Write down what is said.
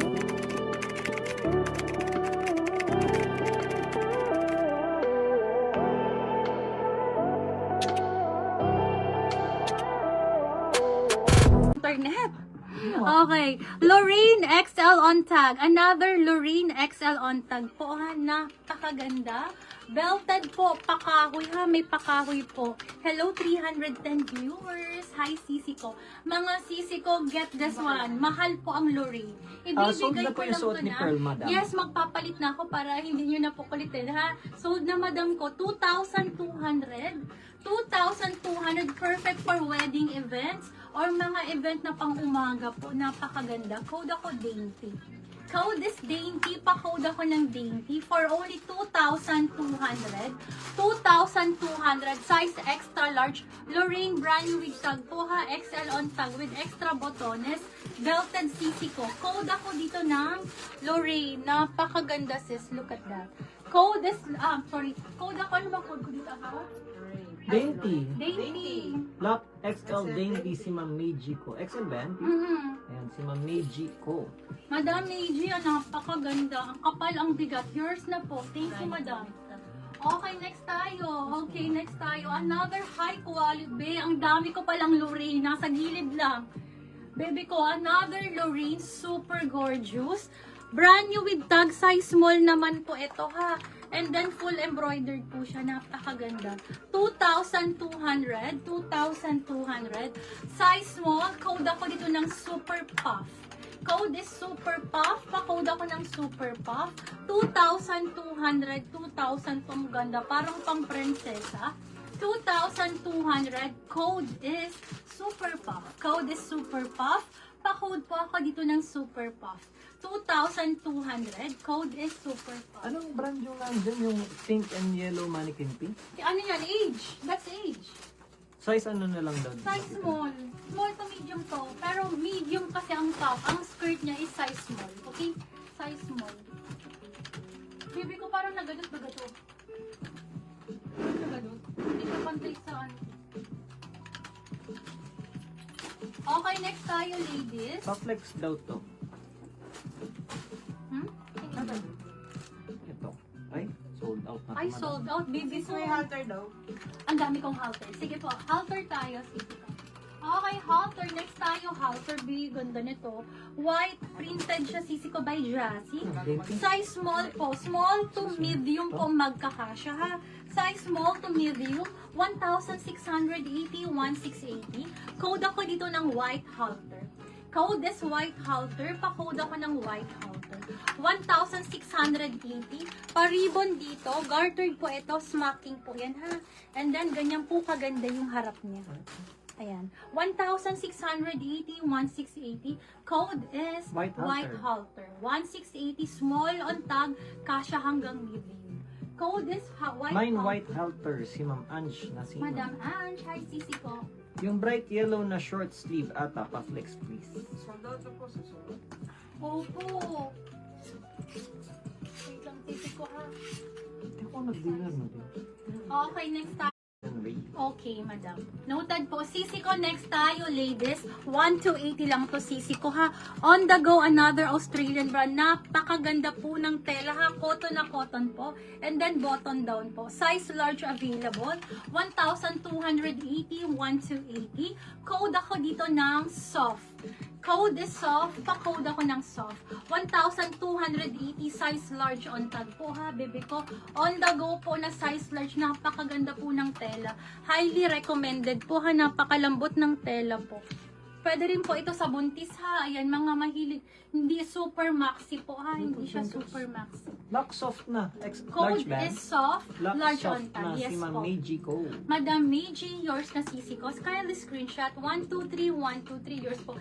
Internet. Okay. Lorraine XL on tag. Another Lorraine XL on tag po ha. Napakaganda. Belted po. Pakahoy ha. May pakahoy po. Hello 310 viewers. Hi sisi ko. Mga sisi ko, get this one. Mahal po ang Lorraine. Sold na Ibibigay po ko yung lang suot to ni na. Pearl, madam. Yes, magpapalit na ako para hindi nyo na po kulitin ha. Sold na madam ko. 2,200. 2,200, perfect for wedding events or mga event na pang umaga po. Napakaganda. Code ako dainty. Code is dainty. Pa-code ako ng dainty for only 2,200. 2,200. Size extra large. Lorraine brand new with tag po ha. XL on tag with extra botones. Belted CC ko. Code ako dito ng Lorraine. Napakaganda sis. Look at that. Code is, code ako. Ano ba code ko dito ako? Dainty. Dainty. Lock XL Dainty si Ma'am Meiji ko. XL ba yan? Ayan, si Ma'am Meiji ko. Madam Meiji, napakaganda. Ang kapal, ang bigat. Yours na po. Thank you, madam. Okay, next tayo. Okay, next tayo. Another high quality. Ang dami ko palang Lorraine. Nasa gilid lang. Baby ko, another Lorraine. Super gorgeous. Brand new with tag. Size small naman po ito ha. And then full embroidered po siya. Napakaganda. 2,200. 2,200. Size small. Code ako dito ng Super Puff. Code is Super Puff. Pa-code ako ng Super Puff. 2,200. 2,000 pong ganda. Parang pang prinsesa. 2,200. Code is Super Puff. Code is Super Puff. Pa-code po ako dito ng Super Puff. 2,200. Code is Super Puff. Anong brand yung nandyan? Yung pink and yellow mannequin pink? Ano yan? Age. That's age. Size ano na lang daw? Size small. Small to medium to. Pero medium kasi ang top. Ang skirt niya is size small. Okay? Size small. Baby ko parang nagadot ba gato? Nagadot? Hindi ko pantay sa ano. Okay, next tayo ladies. Pa-flex daw to. Ito. Ay, sold out na. Ay, sold out. Baby ko. May halter daw. Ang dami kong halter. Sige po, halter tayo. Sige po. Okay, halter. Next tayo, halter. Ganda nito. White, printed siya. Sisi ko by Jassy. Size small po. Small to medium po magkakasya ha. Size small to medium. 1,680, 1,680. Code ako dito ng white halter. Code is white halter. Pa-code ako ng white halter. 1,680. Pa-ribbon dito. Gartered po ito. Smacking po yan ha. And then, ganyan po kaganda yung harap niya. Ayan. 1,680, 1,680. Code is White halter. 1,680. Small on tag. Kasya hanggang medium. Code is white Mine halter. white halter, si Ma'am Ange na sino. Madam Ange, hi sisi ko. Yung bright yellow na short sleeve ata, pa-flex please. Sold out na po sa suot. Opo. Wait lang, sisi ko ha. Hindi ako nag-dealer mo din. Okay, next tayo. Okay, madam. Noted po. Sisi ko, next tayo, ladies. 1,280 lang to sisi ko, ha. On the go, another Australian brand. Napakaganda po ng tela, ha. Cotton na cotton po. And then, button down po. Size large available. 1,280, 1,280. Code ako dito ng soft. Code is soft. Pa-code ako ng soft. 1,280 size large on tag po ha, bebe ko. On the go po na size large. Napakaganda po ng tela. Highly recommended po ha. Napakalambot ng tela po. Pwede rin po ito sa buntis ha. Ayan, mga mahilig. Hindi super maxi po ha. Hindi siya super maxi. Lock soft na. Code Large band. is soft. Lock Large on soft tag. na Yes si Ma'am po. Meiji ko. Madam Meiji, yours na sisi ko. Kindly screenshot. 1, 2, 3, 1, 2, 3. Yours po.